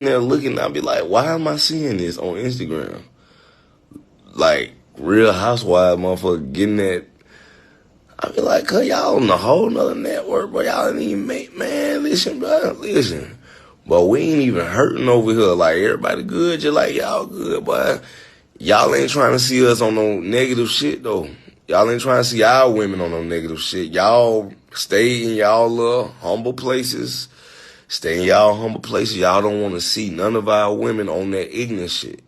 there looking, I'll be like, why am I seeing this on Instagram? Like, Real Housewives motherfucker getting that. I be like, cuz y'all on a whole nother network, bro. Y'all didn't even make, man, listen, bro, listen. But we ain't even hurting over here. Like, everybody good, just like y'all good, boy. Y'all ain't trying to see us on no negative shit, though. Y'all ain't trying to see our women on no negative shit. Y'all stay in y'all little humble places. Stay in y'all humble places. Y'all don't want to see none of our women on that ignorant shit.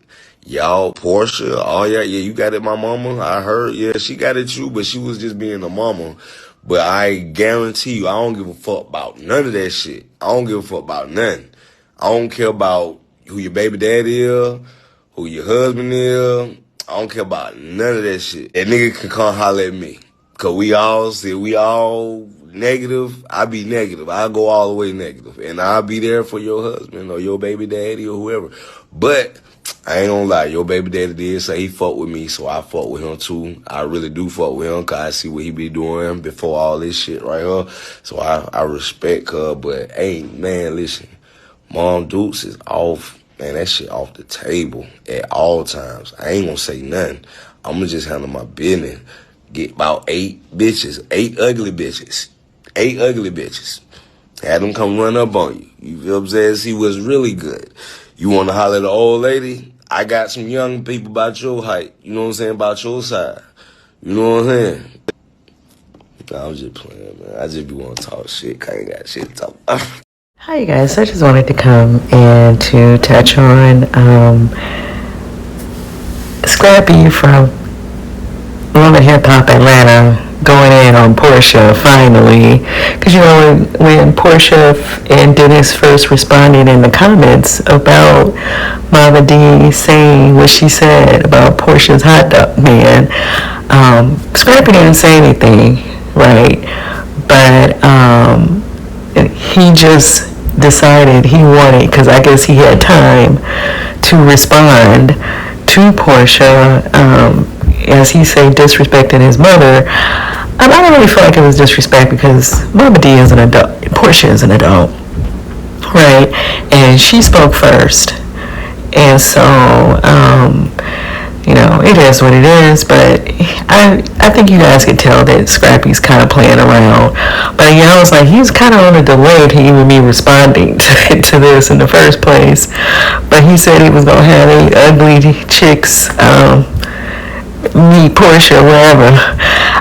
Y'all, Porsha, oh yeah, you got it, my mama. I heard, yeah, she got it too, but she was just being a mama. But I guarantee you, I don't give a fuck about none of that shit. I don't give a fuck about none. I don't care about who your baby daddy is, who your husband is. I don't care about none of that shit. That nigga can come holler at me. Cause we all negative. I be negative. I go all the way negative. And I'll be there for your husband or your baby daddy or whoever. But I ain't gonna lie, your baby daddy did say he fuck with me, so I fuck with him too. I really do fuck with him, cause I see what he be doing before all this shit right here. So I respect her, but hey, man, listen, Mom Dukes is off, man, that shit off the table at all times. I ain't gonna say nothing. I'm gonna just handle my business. Get about 8 bitches, 8 ugly bitches, 8 ugly bitches. Had them come run up on you. You feel what I'm saying? See what's really good. You want to holler at the old lady? I got some young people about your height. You know what I'm saying? About your side. You know what I'm saying? Nah, I'm just playing, man. I just be want to talk shit. 'Cause I ain't got shit to talk about. Hi, you guys. I just wanted to come and to touch on Scrappy from Love and Hip Hop Atlanta going in on Porsha finally. Because, you know, when Porsha and Dennis first responded in the comments about Momma Dee saying what she said about Porsha's hot dog man, Scrappy didn't say anything, right? But he just decided he wanted, because I guess he had time to respond to Porsha, as he said, disrespecting his mother. I don't really feel like it was disrespect because Momma Dee is an adult, Porsha is an adult, right? And she spoke first. And so, you know, it is what it is, but I think you guys could tell that Scrappy's kind of playing around. But yeah, I was like, he's kind of on a delay to even be responding to this in the first place. But he said he was going to have 8 ugly chicks meet Porsha, wherever.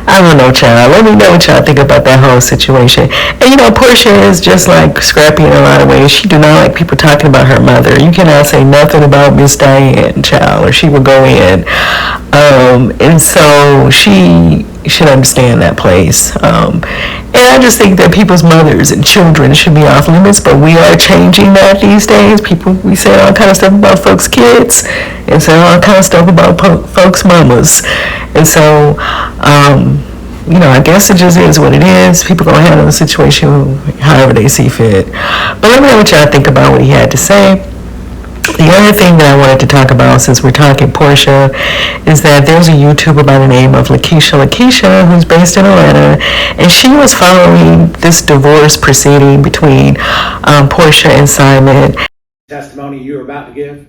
I don't know, child. Let me know what y'all think about that whole situation. And you know, Porsha is just like Scrappy in a lot of ways. She do not like people talking about her mother. You cannot say nothing about Miss Diane, child, or she will go in. And so she should understand that place. And I just think that people's mothers and children should be off limits, but we are changing that these days. We say all kind of stuff about folks' kids and say all kind of stuff about folks' mamas. And so, you know, I guess it just is what it is. People gonna handle the situation however they see fit. But let me know what y'all think about what he had to say. The other thing that I wanted to talk about, since we're talking Porsha, is that there's a YouTuber by the name of Lakeisha, who's based in Atlanta, and she was following this divorce proceeding between Porsha and Simon. Testimony you were about to give?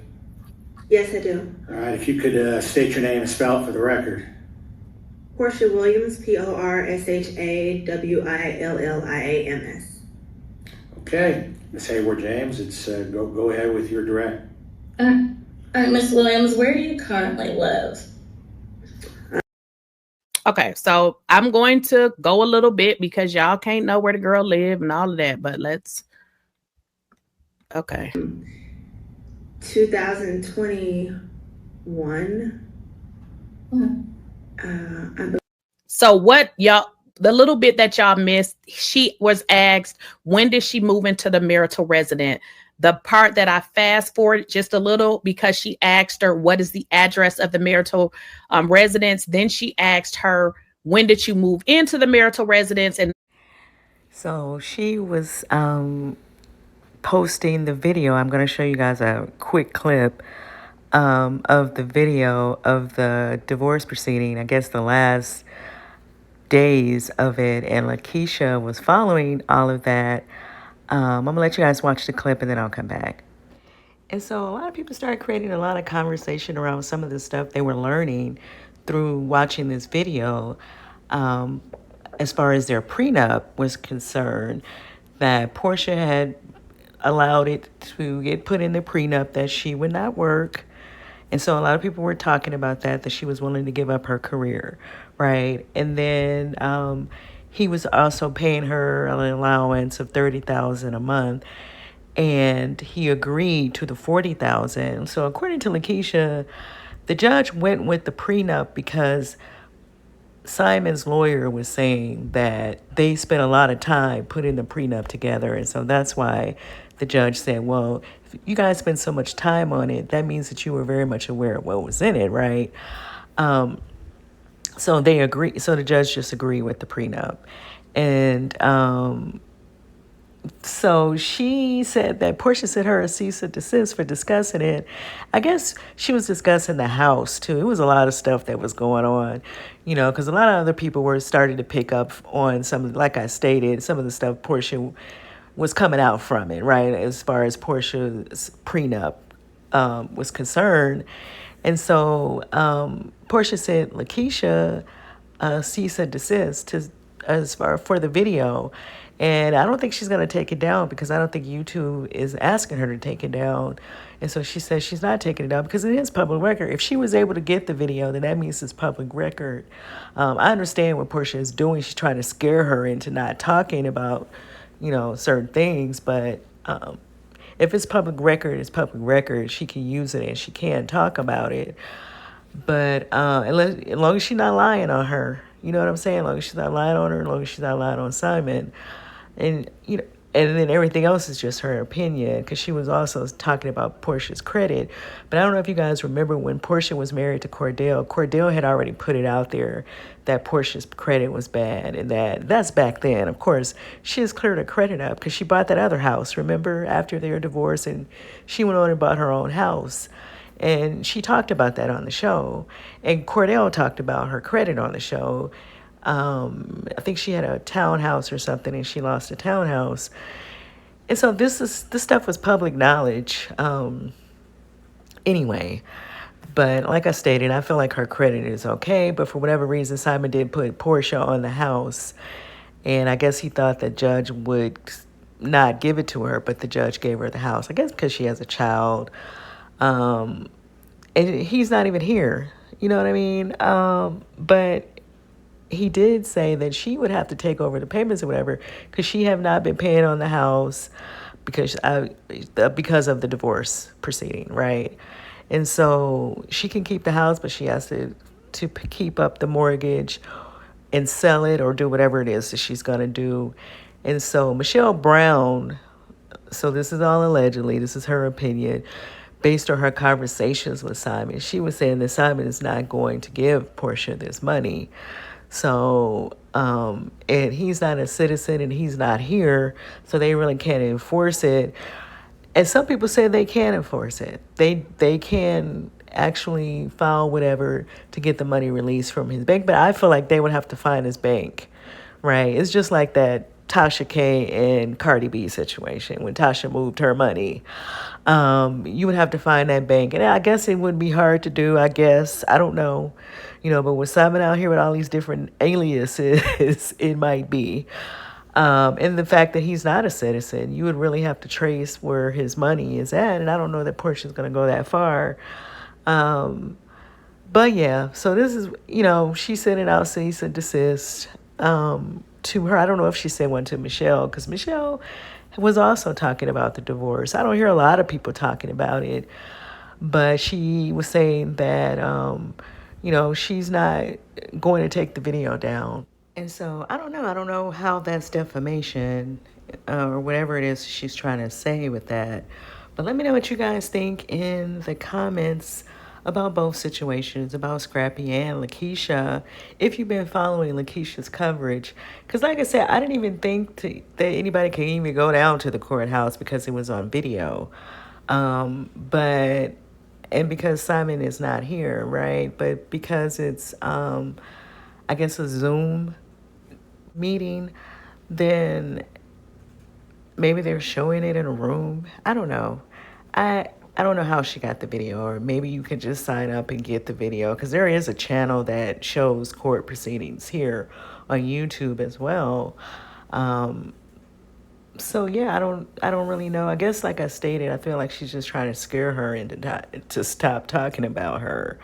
Yes, I do. All right, if you could state your name and spell it for the record. Porsha Williams, PORSHAWILLIAMS. Okay, Miss Hayward James, it's go ahead with your direct. Miss Williams, where do you currently live? Okay, so I'm going to go a little bit because y'all can't know where the girl live and all of that, but let's. Okay. 2021. So what y'all, the little bit that y'all missed, she was asked, when did she move into the marital residence? The part that I fast forward just a little because she asked her, what is the address of the marital residence? Then she asked her, when did you move into the marital residence? And so she was posting the video. I'm going to show you guys a quick clip of the video of the divorce proceeding, I guess the last days of it, and Lakeisha was following all of that. I'm gonna let you guys watch the clip and then I'll come back. And so a lot of people started creating a lot of conversation around some of the stuff they were learning through watching this video. Um, as far as their prenup was concerned, that Porsha had allowed it to get put in the prenup that she would not work. And so a lot of people were talking about that she was willing to give up her career, right? And then he was also paying her an allowance of $30,000 a month, and he agreed to the $40,000. So according to Lakeisha, the judge went with the prenup because Simon's lawyer was saying that they spent a lot of time putting the prenup together. And so that's why the judge said, well, if you guys spent so much time on it, that means that you were very much aware of what was in it, right? So they agree. So the judge just agreed with the prenup. And so she said that Porsha sent her a cease and desist for discussing it. I guess she was discussing the house too. It was a lot of stuff that was going on, because a lot of other people were starting to pick up on some, like I stated, some of the stuff Porsha was coming out from it, right? As far as Porsha's prenup was concerned. And so Porsha sent Lakeisha a cease and desist as far for the video. And I don't think she's going to take it down because I don't think YouTube is asking her to take it down. And so she says she's not taking it down because it is public record. If she was able to get the video, then that means it's public record. I understand what Porsha is doing. She's trying to scare her into not talking about, certain things. But if it's public record, it's public record. She can use it and she can talk about it. But as long as she's not lying on her, you know what I'm saying? As long as she's not lying on her, as long as she's not lying on Simon. And, and then everything else is just her opinion, because she was also talking about Porsha's credit. But I don't know if you guys remember when Porsha was married to Cordell. Cordell had already put it out there that Porsha's credit was bad, and that's back then. Of course, she has cleared her credit up because she bought that other house, remember, after their divorce, and she went on and bought her own house. And she talked about that on the show. And Cordell talked about her credit on the show. I think she had a townhouse or something, and she lost a townhouse. And so this stuff was public knowledge. Anyway, but like I stated, I feel like her credit is okay. But for whatever reason, Simon did put Porsha on the house, and I guess he thought the judge would not give it to her, but the judge gave her the house. I guess because she has a child. And he's not even here. You know what I mean? But he did say that she would have to take over the payments or whatever because she have not been paying on the house because of the divorce proceeding, right? And so she can keep the house, but she has to keep up the mortgage and sell it or do whatever it is that she's going to do. And so Michelle Brown, so this is all allegedly, this is her opinion, based on her conversations with Simon, she was saying that Simon is not going to give Porsha this money. So, and he's not a citizen and he's not here, so they really can't enforce it. And some people say they can enforce it. They can actually file whatever to get the money released from his bank, but I feel like they would have to find his bank, right? It's just like that Tasha K and Cardi B situation when Tasha moved her money. You would have to find that bank, and I guess it would be hard to do. I don't know, but with Simon out here with all these different aliases, it might be. And the fact that he's not a citizen, you would really have to trace where his money is at, and I don't know that Portia's going to go that far. But yeah, so this is, she sent it out cease and desist to her. I don't know if she sent one to Michelle, because Michelle was also talking about the divorce. I don't hear a lot of people talking about it, but she was saying that, she's not going to take the video down. And so I don't know how that's defamation or whatever it is she's trying to say with that. But let me know what you guys think in the comments about both situations, about Scrappy and Lakeisha, if you've been following Lakeisha's coverage. Because like I said, I didn't even think that anybody could even go down to the courthouse because it was on video. And because Simon is not here, right? But because it's, I guess, a Zoom meeting, then maybe they're showing it in a room. I don't know. I don't know how she got the video, or maybe you could just sign up and get the video, because there is a channel that shows court proceedings here on YouTube as well. So yeah, I don't really know. I guess, like I stated, I feel like she's just trying to scare her into to stop talking about her,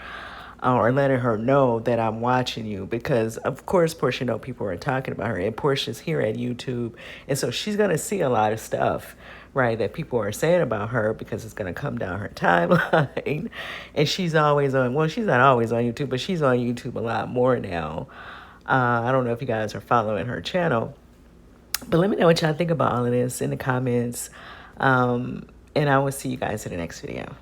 or letting her know that I'm watching you, because of course Porsha know people are talking about her, and Portia's here at YouTube, and so she's gonna see a lot of stuff, right, that people are saying about her, because it's gonna come down her timeline. And she's always on, well, she's not always on YouTube, but she's on YouTube a lot more now. I don't know if you guys are following her channel, but let me know what y'all think about all of this in the comments. And I will see you guys in the next video.